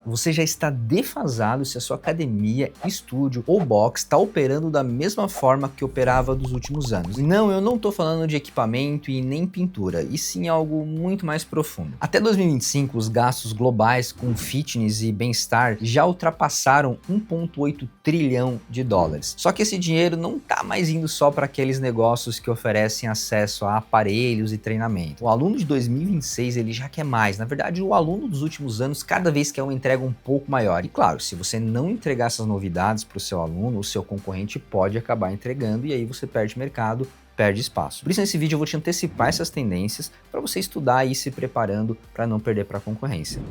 você já está defasado se a sua academia, estúdio ou box está operando da mesma forma que operava dos últimos anos. E não, eu não estou falando de equipamento e nem pintura, e sim algo muito mais profundo. Até 2025, os gastos globais com fitness e bem-estar já ultrapassaram 1,8 trilhão de dólares. Só que esse dinheiro não está mais indo só para aqueles negócios que oferecem acesso a aparelhos e treinamento. O aluno de 2026 ele já quer mais. Na verdade, o aluno dos últimos anos cada vez quer uma entrega um pouco maior. E claro, se você não entregar essas novidades para o seu aluno, o seu concorrente pode acabar entregando e aí você perde mercado, perde espaço. Por isso, nesse vídeo eu vou te antecipar essas tendências para você estudar e ir se preparando para não perder para a concorrência.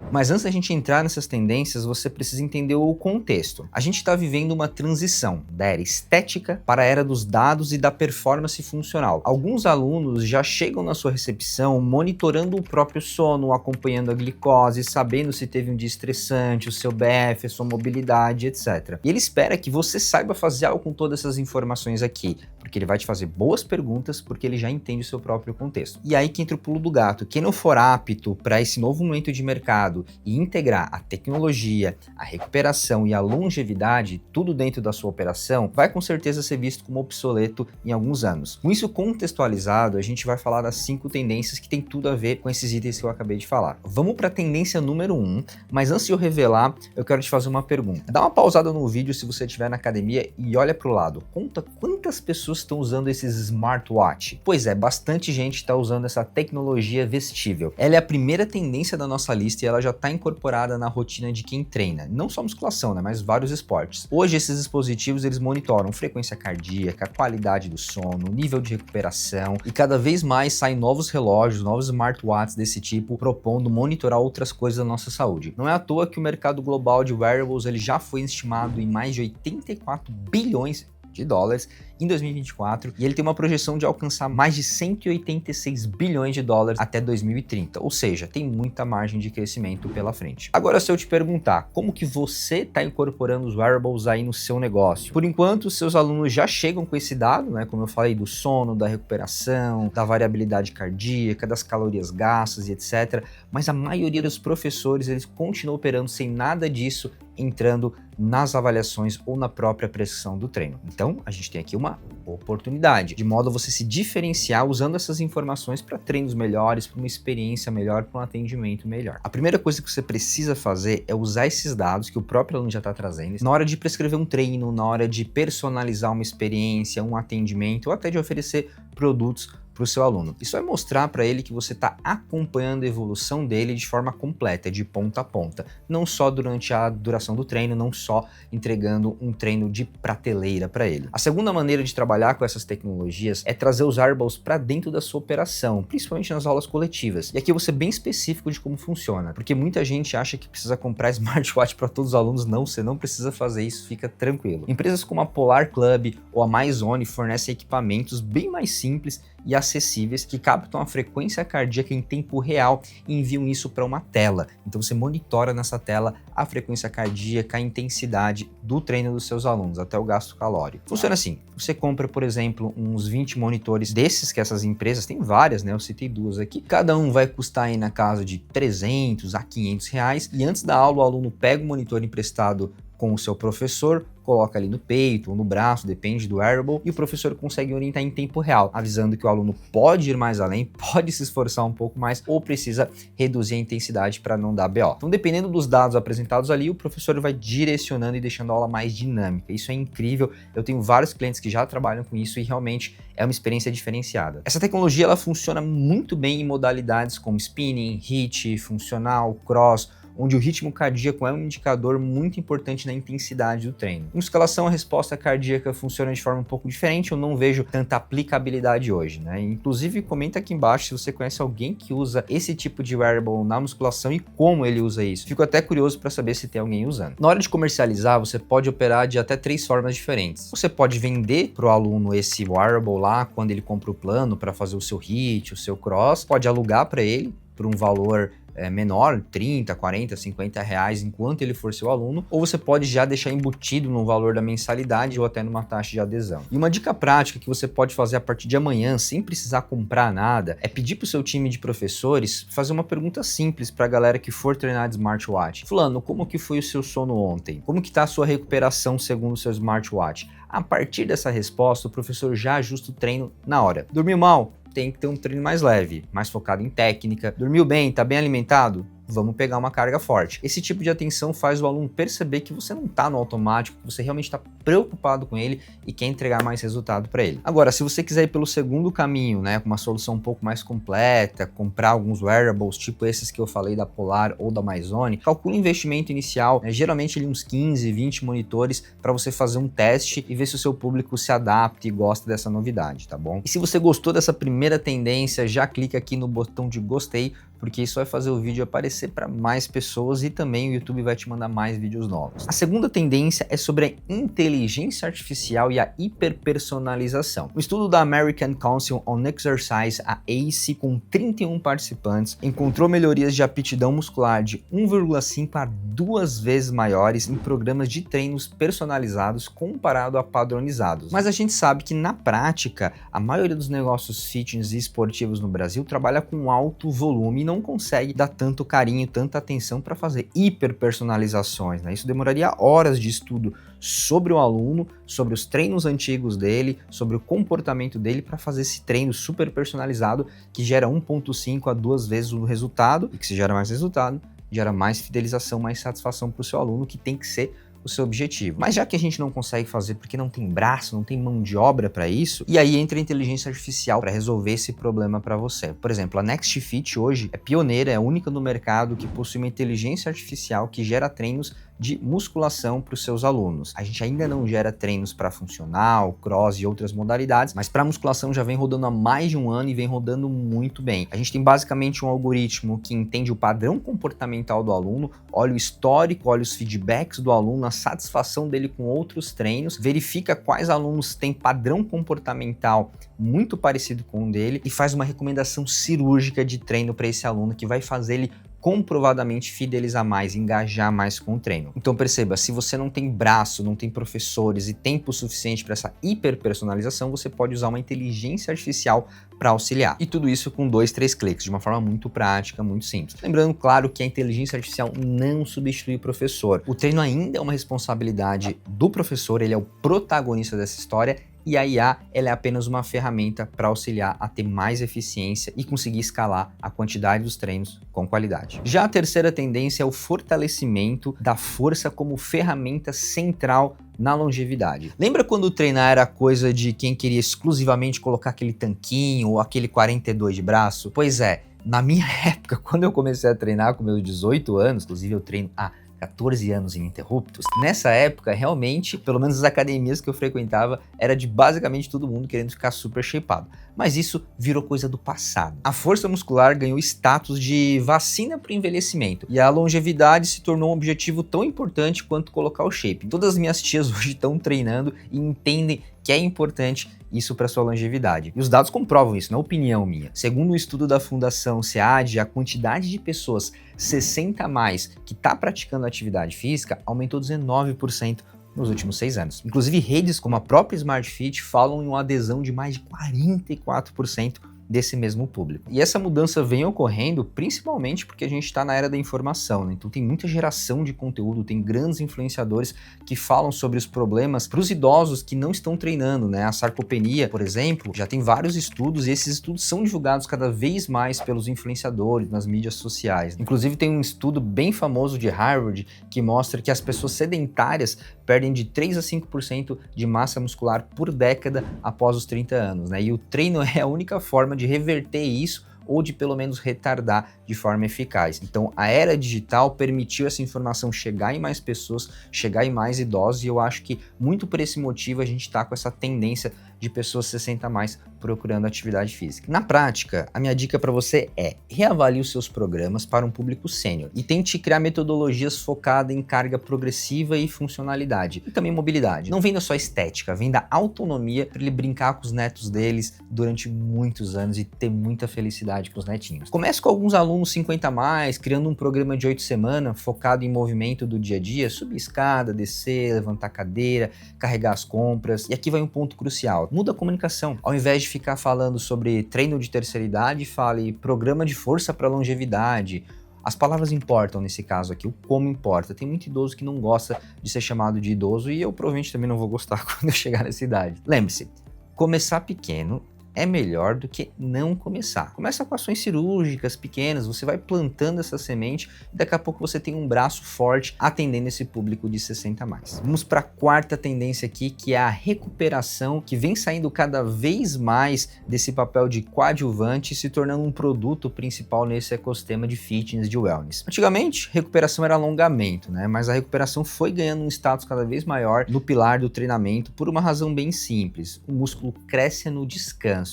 Mas antes da gente entrar nessas tendências, você precisa entender o contexto. A gente está vivendo uma transição da era estética para a era dos dados e da performance funcional. Alguns alunos já chegam na sua recepção monitorando o próprio sono, acompanhando a glicose, sabendo se teve um dia estressante, o seu BF, a sua mobilidade, etc. E ele espera que você saiba fazer algo com todas essas informações aqui, porque ele vai te fazer boas perguntas, porque ele já entende o seu próprio contexto. E aí que entra o pulo do gato. Quem não for apto para esse novo momento de mercado e integrar a tecnologia, a recuperação e a longevidade, tudo dentro da sua operação, vai com certeza ser visto como obsoleto em alguns anos. Com isso contextualizado, a gente vai falar das 5 tendências que tem tudo a ver com esses itens que eu acabei de falar. Vamos para a tendência número 1, mas antes de eu revelar, eu quero te fazer uma pergunta. Dá uma pausada no vídeo se você estiver na academia e olha para o lado. Conta quantas pessoas estão usando esses smartwatch. Pois é, bastante gente está usando essa tecnologia vestível. Ela é a primeira tendência da nossa lista e ela já está incorporada na rotina de quem treina, não só musculação, né, mas vários esportes. Hoje esses dispositivos eles monitoram frequência cardíaca, qualidade do sono, nível de recuperação e cada vez mais saem novos relógios, novos smartwatches desse tipo propondo monitorar outras coisas da nossa saúde. Não é à toa que o mercado global de wearables ele já foi estimado em mais de 84 bilhões de dólares em 2024 e ele tem uma projeção de alcançar mais de 186 bilhões de dólares até 2030, ou seja, tem muita margem de crescimento pela frente. Agora, se eu te perguntar como que você está incorporando os wearables aí no seu negócio, por enquanto seus alunos já chegam com esse dado, né, como eu falei, do sono, da recuperação, da variabilidade cardíaca, das calorias gastas e etc, mas a maioria dos professores eles continuam operando sem nada disso entrando nas avaliações ou na própria prescrição do treino. Então, a gente tem aqui uma oportunidade, de modo a você se diferenciar usando essas informações para treinos melhores, para uma experiência melhor, para um atendimento melhor. A primeira coisa que você precisa fazer é usar esses dados que o próprio aluno já está trazendo na hora de prescrever um treino, na hora de personalizar uma experiência, um atendimento ou até de oferecer produtos para o seu aluno. Isso vai mostrar para ele que você está acompanhando a evolução dele de forma completa, de ponta a ponta, não só durante a duração do treino, não só entregando um treino de prateleira para ele. A segunda maneira de trabalhar com essas tecnologias é trazer os wearables para dentro da sua operação, principalmente nas aulas coletivas. E aqui eu vou ser bem específico de como funciona, porque muita gente acha que precisa comprar smartwatch para todos os alunos. Não, você não precisa fazer isso, fica tranquilo. Empresas como a Polar Club ou a MyZone fornecem equipamentos bem mais simples e acessíveis que captam a frequência cardíaca em tempo real e enviam isso para uma tela. Então você monitora nessa tela a frequência cardíaca, a intensidade do treino dos seus alunos, até o gasto calórico. Funciona assim, você compra, por exemplo, uns 20 monitores desses que essas empresas, tem várias, né? Eu citei 2 aqui. Cada um vai custar aí na casa de 300 a 500 reais e antes da aula o aluno pega o monitor emprestado com o seu professor, coloca ali no peito ou no braço, depende do wearable, e o professor consegue orientar em tempo real, avisando que o aluno pode ir mais além, pode se esforçar um pouco mais ou precisa reduzir a intensidade para não dar BO. Então, dependendo dos dados apresentados ali, o professor vai direcionando e deixando a aula mais dinâmica. Isso é incrível, eu tenho vários clientes que já trabalham com isso e realmente é uma experiência diferenciada. Essa tecnologia ela funciona muito bem em modalidades como spinning, HIIT, funcional, cross, onde o ritmo cardíaco é um indicador muito importante na intensidade do treino. Em musculação, a resposta cardíaca funciona de forma um pouco diferente, eu não vejo tanta aplicabilidade hoje, né? Inclusive, comenta aqui embaixo se você conhece alguém que usa esse tipo de wearable na musculação e como ele usa isso. Fico até curioso para saber se tem alguém usando. Na hora de comercializar, você pode operar de até 3 formas diferentes. Você pode vender para o aluno esse wearable lá, quando ele compra o plano para fazer o seu HIIT, o seu cross, pode alugar para ele por um valor menor, 30, 40, 50 reais enquanto ele for seu aluno, ou você pode já deixar embutido no valor da mensalidade ou até numa taxa de adesão. E uma dica prática que você pode fazer a partir de amanhã, sem precisar comprar nada, é pedir para o seu time de professores fazer uma pergunta simples para a galera que for treinar de smartwatch. Fulano, como que foi o seu sono ontem? Como que está a sua recuperação segundo o seu smartwatch? A partir dessa resposta, o professor já ajusta o treino na hora. Dormiu mal? Tem que ter um treino mais leve, mais focado em técnica. Dormiu bem? Tá bem alimentado? Vamos pegar uma carga forte. Esse tipo de atenção faz o aluno perceber que você não está no automático, que você realmente está preocupado com ele e quer entregar mais resultado para ele. Agora, se você quiser ir pelo segundo caminho, né, com uma solução um pouco mais completa, comprar alguns wearables, tipo esses que eu falei da Polar ou da MyZone, calcule o investimento inicial, geralmente ali uns 15, 20 monitores para você fazer um teste e ver se o seu público se adapta e gosta dessa novidade, tá bom? E se você gostou dessa primeira tendência, já clica aqui no botão de gostei, porque isso vai fazer o vídeo aparecer para mais pessoas e também o YouTube vai te mandar mais vídeos novos. A segunda tendência é sobre a inteligência artificial e a hiperpersonalização. Um estudo da American Council on Exercise, a ACE, com 31 participantes, encontrou melhorias de aptidão muscular de 1,5 a 2 vezes maiores em programas de treinos personalizados comparado a padronizados. Mas a gente sabe que na prática, a maioria dos negócios fitness e esportivos no Brasil trabalha com alto volume não consegue dar tanto carinho, tanta atenção para fazer hiperpersonalizações, né? Isso demoraria horas de estudo sobre o aluno, sobre os treinos antigos dele, sobre o comportamento dele para fazer esse treino super personalizado que gera 1,5 a 2 vezes o resultado, e que se gera mais resultado, gera mais fidelização, mais satisfação para o seu aluno, que tem que ser o seu objetivo. Mas já que a gente não consegue fazer porque não tem braço, não tem mão de obra para isso, e aí entra a inteligência artificial para resolver esse problema para você. Por exemplo, a Next Fit hoje é pioneira, é a única no mercado que possui uma inteligência artificial que gera treinos de musculação para os seus alunos. A gente ainda não gera treinos para funcional, cross e outras modalidades, mas para musculação já vem rodando há mais de um ano e vem rodando muito bem. A gente tem basicamente um algoritmo que entende o padrão comportamental do aluno, olha o histórico, olha os feedbacks do aluno, a satisfação dele com outros treinos, verifica quais alunos têm padrão comportamental muito parecido com o dele e faz uma recomendação cirúrgica de treino para esse aluno que vai fazer ele comprovadamente fidelizar mais, engajar mais com o treino. Então perceba, se você não tem braço, não tem professores e tempo suficiente para essa hiperpersonalização, você pode usar uma inteligência artificial para auxiliar. E tudo isso com 2, 3 cliques, de uma forma muito prática, muito simples. Lembrando, claro, que a inteligência artificial não substitui o professor. O treino ainda é uma responsabilidade do professor, ele é o protagonista dessa história, e a IA ela é apenas uma ferramenta para auxiliar a ter mais eficiência e conseguir escalar a quantidade dos treinos com qualidade. Já a terceira tendência é o fortalecimento da força como ferramenta central na longevidade. Lembra quando treinar era coisa de quem queria exclusivamente colocar aquele tanquinho ou aquele 42 de braço? Pois é, na minha época, quando eu comecei a treinar com meus 18 anos, inclusive eu treino há 14 anos ininterruptos, nessa época, realmente, pelo menos as academias que eu frequentava, era de basicamente todo mundo querendo ficar super shapeado. Mas isso virou coisa do passado. A força muscular ganhou status de vacina para o envelhecimento, e a longevidade se tornou um objetivo tão importante quanto colocar o shape. Todas as minhas tias hoje estão treinando e entendem que é importante isso para sua longevidade. E os dados comprovam isso, não é opinião minha. Segundo um estudo da Fundação SEAD, a quantidade de pessoas 60 a mais que está praticando atividade física aumentou 19% nos últimos 6 anos. Inclusive, redes como a própria Smart Fit falam em uma adesão de mais de 44% desse mesmo público. E essa mudança vem ocorrendo principalmente porque a gente está na era da informação, né? Então tem muita geração de conteúdo, tem grandes influenciadores que falam sobre os problemas para os idosos que não estão treinando, né? A sarcopenia, por exemplo, já tem vários estudos e esses estudos são divulgados cada vez mais pelos influenciadores nas mídias sociais. Inclusive tem um estudo bem famoso de Harvard que mostra que as pessoas sedentárias perdem de 3 a 5% de massa muscular por década após os 30 anos, né? E o treino é a única forma de reverter isso ou de pelo menos retardar de forma eficaz. Então a era digital permitiu essa informação chegar em mais pessoas, chegar em mais idosos, e eu acho que muito por esse motivo a gente está com essa tendência de pessoas 60 a mais procurando atividade física. Na prática, a minha dica para você é: reavalie os seus programas para um público sênior e tente criar metodologias focadas em carga progressiva e funcionalidade, e também mobilidade. Não venda só estética, venda autonomia para ele brincar com os netos deles durante muitos anos e ter muita felicidade com os netinhos. Comece com alguns alunos 50 a mais, criando um programa de 8 semanas focado em movimento do dia a dia, subir escada, descer, levantar cadeira, carregar as compras. E aqui vai um ponto crucial: muda a comunicação. Ao invés de ficar falando sobre treino de terceira idade, fale programa de força para longevidade. As palavras importam nesse caso aqui, o como importa. Tem muito idoso que não gosta de ser chamado de idoso e eu provavelmente também não vou gostar quando eu chegar nessa idade. Lembre-se, começar pequeno é melhor do que não começar. Começa com ações cirúrgicas pequenas, você vai plantando essa semente e daqui a pouco você tem um braço forte atendendo esse público de 60 a mais. Vamos para a quarta tendência aqui, que é a recuperação, que vem saindo cada vez mais desse papel de coadjuvante e se tornando um produto principal nesse ecossistema de fitness, de wellness. Antigamente, recuperação era alongamento, né? Mas a recuperação foi ganhando um status cada vez maior no pilar do treinamento por uma razão bem simples: o músculo cresce no descanso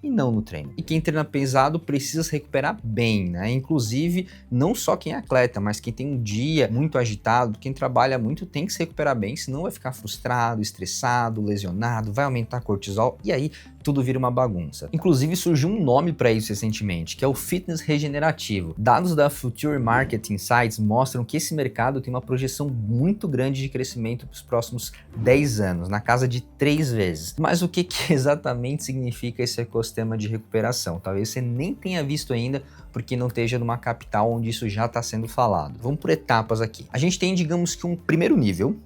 e não no treino. E quem treina pesado precisa se recuperar bem, né? Inclusive, não só quem é atleta, mas quem tem um dia muito agitado, quem trabalha muito tem que se recuperar bem, senão vai ficar frustrado, estressado, lesionado, vai aumentar cortisol e aí tudo vira uma bagunça. Inclusive, surgiu um nome para isso recentemente, que é o fitness regenerativo. Dados da Future Market Insights mostram que esse mercado tem uma projeção muito grande de crescimento para os próximos 10 anos, na casa de 3 vezes. Mas o que exatamente significa esse ecossistema de recuperação? Talvez você nem tenha visto ainda, porque não esteja numa capital onde isso já está sendo falado. Vamos por etapas aqui. A gente tem, digamos que um primeiro nível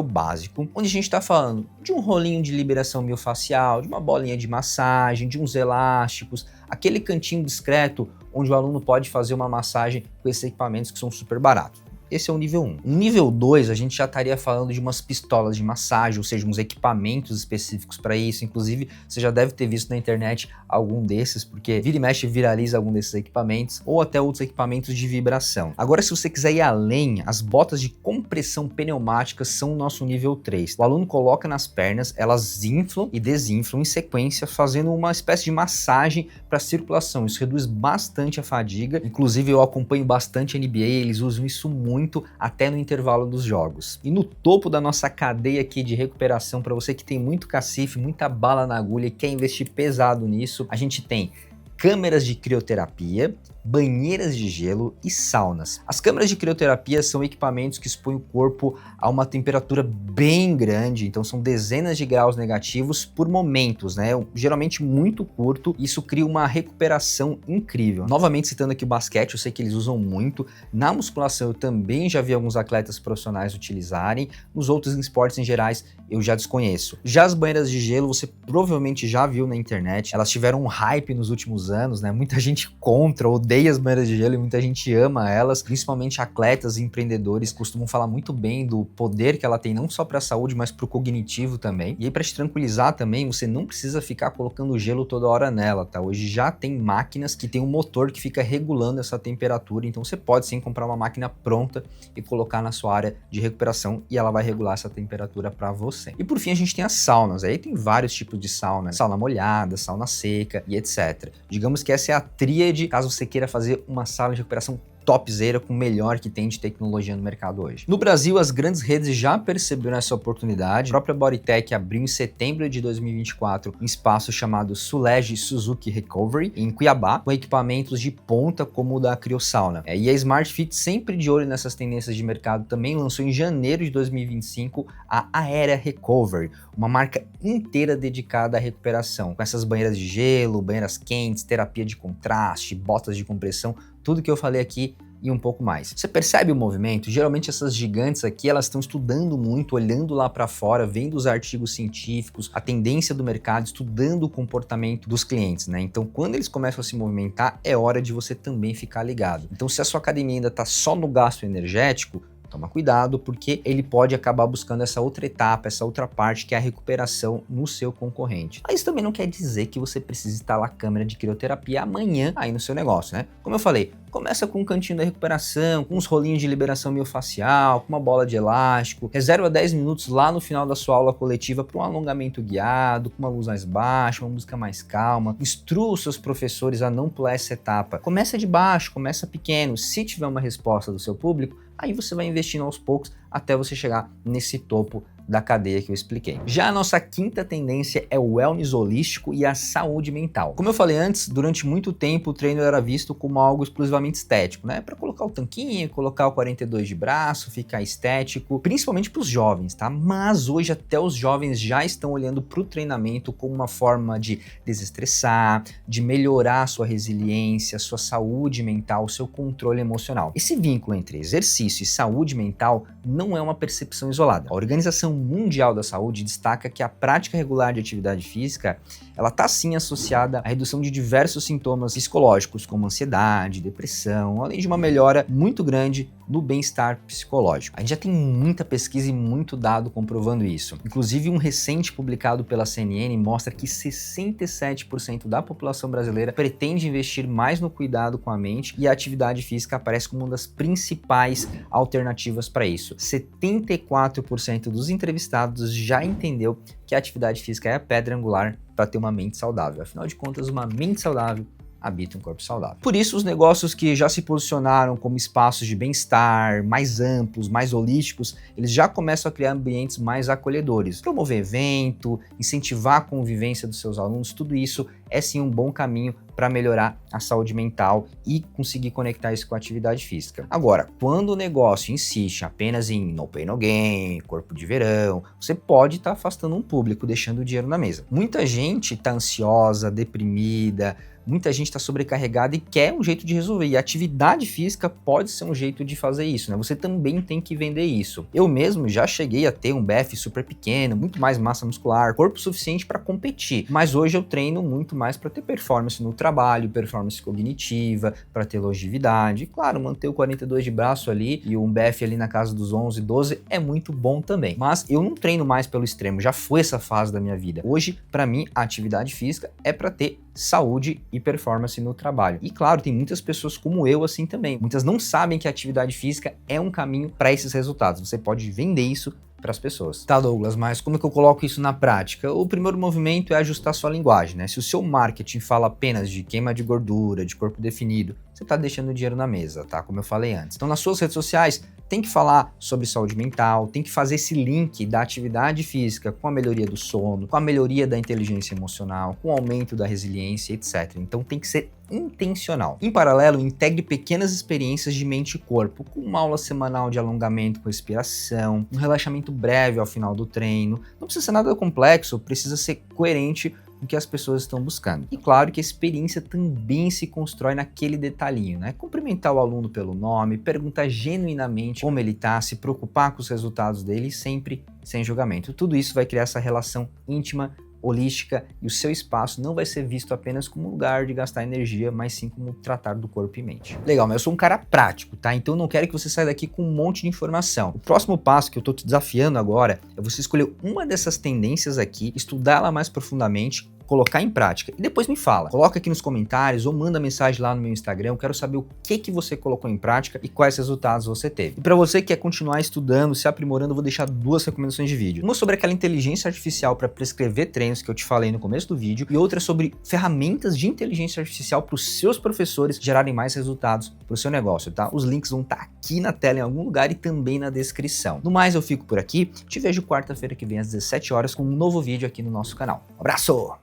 básico, onde a gente está falando de um rolinho de liberação miofascial, de uma bolinha de massagem, de uns elásticos, aquele cantinho discreto onde o aluno pode fazer uma massagem com esses equipamentos que são super baratos. Esse é o nível 1. No nível 2, a gente já estaria falando de umas pistolas de massagem, ou seja, uns equipamentos específicos para isso. Inclusive, você já deve ter visto na internet algum desses, porque vira e mexe viraliza algum desses equipamentos, ou até outros equipamentos de vibração. Agora, se você quiser ir além, as botas de compressão pneumática são o nosso nível 3. O aluno coloca nas pernas, elas inflam e desinflam em sequência, fazendo uma espécie de massagem para circulação. Isso reduz bastante a fadiga. Inclusive, eu acompanho bastante NBA, eles usam isso muito até no intervalo dos jogos. E no topo da nossa cadeia aqui de recuperação, para você que tem muito cacife, muita bala na agulha e quer investir pesado nisso, a gente tem câmeras de crioterapia, banheiras de gelo e saunas. As câmeras de crioterapia são equipamentos que expõem o corpo a uma temperatura bem grande, então são dezenas de graus negativos por momentos, né? Geralmente muito curto, e isso cria uma recuperação incrível. Novamente citando aqui o basquete, eu sei que eles usam muito. Na musculação eu também já vi alguns atletas profissionais utilizarem, nos outros esportes em gerais eu já desconheço. Já as banheiras de gelo você provavelmente já viu na internet, elas tiveram um hype nos últimos anos, né? Muita gente contra, odeia as banheiras de gelo e muita gente ama elas, principalmente atletas e empreendedores costumam falar muito bem do poder que ela tem, não só para a saúde, mas para o cognitivo também. E aí, para te tranquilizar também, você não precisa ficar colocando gelo toda hora nela, tá? Hoje já tem máquinas que tem um motor que fica regulando essa temperatura, então você pode sim comprar uma máquina pronta e colocar na sua área de recuperação e ela vai regular essa temperatura para você. E por fim a gente tem as saunas, aí tem vários tipos de sauna, sauna molhada, sauna seca e etc. Digamos que essa é a tríade, caso você queira fazer uma sala de recuperação topzera com o melhor que tem de tecnologia no mercado hoje. No Brasil, as grandes redes já perceberam essa oportunidade. A própria Bodytech abriu em setembro de 2024 um espaço chamado Sulege Suzuki Recovery em Cuiabá, com equipamentos de ponta como o da Criosauna. E a Smart Fit, sempre de olho nessas tendências de mercado, também lançou em janeiro de 2025 a Aérea Recovery, uma marca inteira dedicada à recuperação, com essas banheiras de gelo, banheiras quentes, terapia de contraste, botas de compressão, tudo que eu falei aqui e um pouco mais. Você percebe o movimento? Geralmente essas gigantes aqui, elas estão estudando muito, olhando lá para fora, vendo os artigos científicos, a tendência do mercado, estudando o comportamento dos clientes, né? Então, quando eles começam a se movimentar, é hora de você também ficar ligado. Então, se a sua academia ainda está só no gasto energético, Toma cuidado, porque ele pode acabar buscando essa outra etapa, essa outra parte, que é a recuperação no seu concorrente. Mas isso também não quer dizer que você precisa instalar a câmera de crioterapia amanhã aí no seu negócio, né? Como eu falei, começa com um cantinho da recuperação, com uns rolinhos de liberação miofascial, com uma bola de elástico, reserva 10 minutos lá no final da sua aula coletiva para um alongamento guiado, com uma luz mais baixa, uma música mais calma. Instrua os seus professores a não pular essa etapa. Começa de baixo, começa pequeno. Se tiver uma resposta do seu público, aí você vai investindo aos poucos até você chegar nesse topo da cadeia que eu expliquei. Já a nossa quinta tendência é o wellness holístico e a saúde mental. Como eu falei antes, durante muito tempo o treino era visto como algo exclusivamente estético, né? Para colocar o tanquinho, colocar o 42 de braço, ficar estético, principalmente para os jovens, tá? Mas hoje até os jovens já estão olhando para o treinamento como uma forma de desestressar, de melhorar a sua resiliência, sua saúde mental, seu controle emocional. Esse vínculo entre exercício e saúde mental não é uma percepção isolada. A Organização Mundial da Saúde destaca que a prática regular de atividade física, ela está sim associada à redução de diversos sintomas psicológicos, como ansiedade, depressão, além de uma melhora muito grande no bem-estar psicológico. A gente já tem muita pesquisa e muito dado comprovando isso. Inclusive, um recente publicado pela CNN mostra que 67% da população brasileira pretende investir mais no cuidado com a mente, e a atividade física aparece como uma das principais alternativas para isso. 74% dos entrevistados já entendeu que a atividade física é a pedra angular para ter uma mente saudável. Afinal de contas, uma mente saudável habita um corpo saudável. Por isso, os negócios que já se posicionaram como espaços de bem-estar, mais amplos, mais holísticos, eles já começam a criar ambientes mais acolhedores. Promover evento, incentivar a convivência dos seus alunos, tudo isso é sim um bom caminho para melhorar a saúde mental e conseguir conectar isso com a atividade física. Agora, quando o negócio insiste apenas em no pain no gain, corpo de verão, você pode estar afastando um público, deixando o dinheiro na mesa. Muita gente está ansiosa, deprimida, muita gente está sobrecarregada e quer um jeito de resolver, e a atividade física pode ser um jeito de fazer isso, né? Você também tem que vender isso. Eu mesmo já cheguei a ter um BF super pequeno, muito mais massa muscular, corpo suficiente para competir, mas hoje eu treino muito mais para ter performance no trabalho, performance cognitiva, para ter longevidade. E, claro, manter o 42 de braço ali e um BF ali na casa dos 11, 12 é muito bom também. Mas eu não treino mais pelo extremo, já foi essa fase da minha vida. Hoje, para mim, a atividade física é para ter saúde e performance no trabalho. E claro, tem muitas pessoas como eu assim também. Muitas não sabem que a atividade física é um caminho para esses resultados. Você pode vender isso para as pessoas. Tá, Douglas, mas como é que eu coloco isso na prática? O primeiro movimento é ajustar sua linguagem, né? Se o seu marketing fala apenas de queima de gordura, de corpo definido, você tá deixando o dinheiro na mesa, tá? Como eu falei antes. Então, nas suas redes sociais, tem que falar sobre saúde mental, tem que fazer esse link da atividade física com a melhoria do sono, com a melhoria da inteligência emocional, com o aumento da resiliência, etc. Então, tem que ser intencional. Em paralelo, integre pequenas experiências de mente e corpo, com uma aula semanal de alongamento com respiração, um relaxamento breve ao final do treino. Não precisa ser nada complexo, precisa ser coerente com o que as pessoas estão buscando. E claro que a experiência também se constrói naquele detalhinho, né? Cumprimentar o aluno pelo nome, perguntar genuinamente como ele tá, se preocupar com os resultados dele, sempre sem julgamento. Tudo isso vai criar essa relação íntima, holística, e o seu espaço não vai ser visto apenas como um lugar de gastar energia, mas sim como tratar do corpo e mente. Legal, mas eu sou um cara prático, tá? Então eu não quero que você saia daqui com um monte de informação. O próximo passo que eu tô te desafiando agora é você escolher uma dessas tendências aqui, estudar ela mais profundamente, colocar em prática e depois me fala. Coloca aqui nos comentários ou manda mensagem lá no meu Instagram. Eu quero saber o que você colocou em prática e quais resultados você teve. E para você que quer continuar estudando, se aprimorando, eu vou deixar duas recomendações de vídeo. Uma sobre aquela inteligência artificial para prescrever treinos que eu te falei no começo do vídeo, e outra sobre ferramentas de inteligência artificial para os seus professores gerarem mais resultados para o seu negócio, tá? Os links vão estar aqui na tela em algum lugar e também na descrição. No mais, eu fico por aqui. Te vejo quarta-feira que vem às 17 horas com um novo vídeo aqui no nosso canal. Um abraço!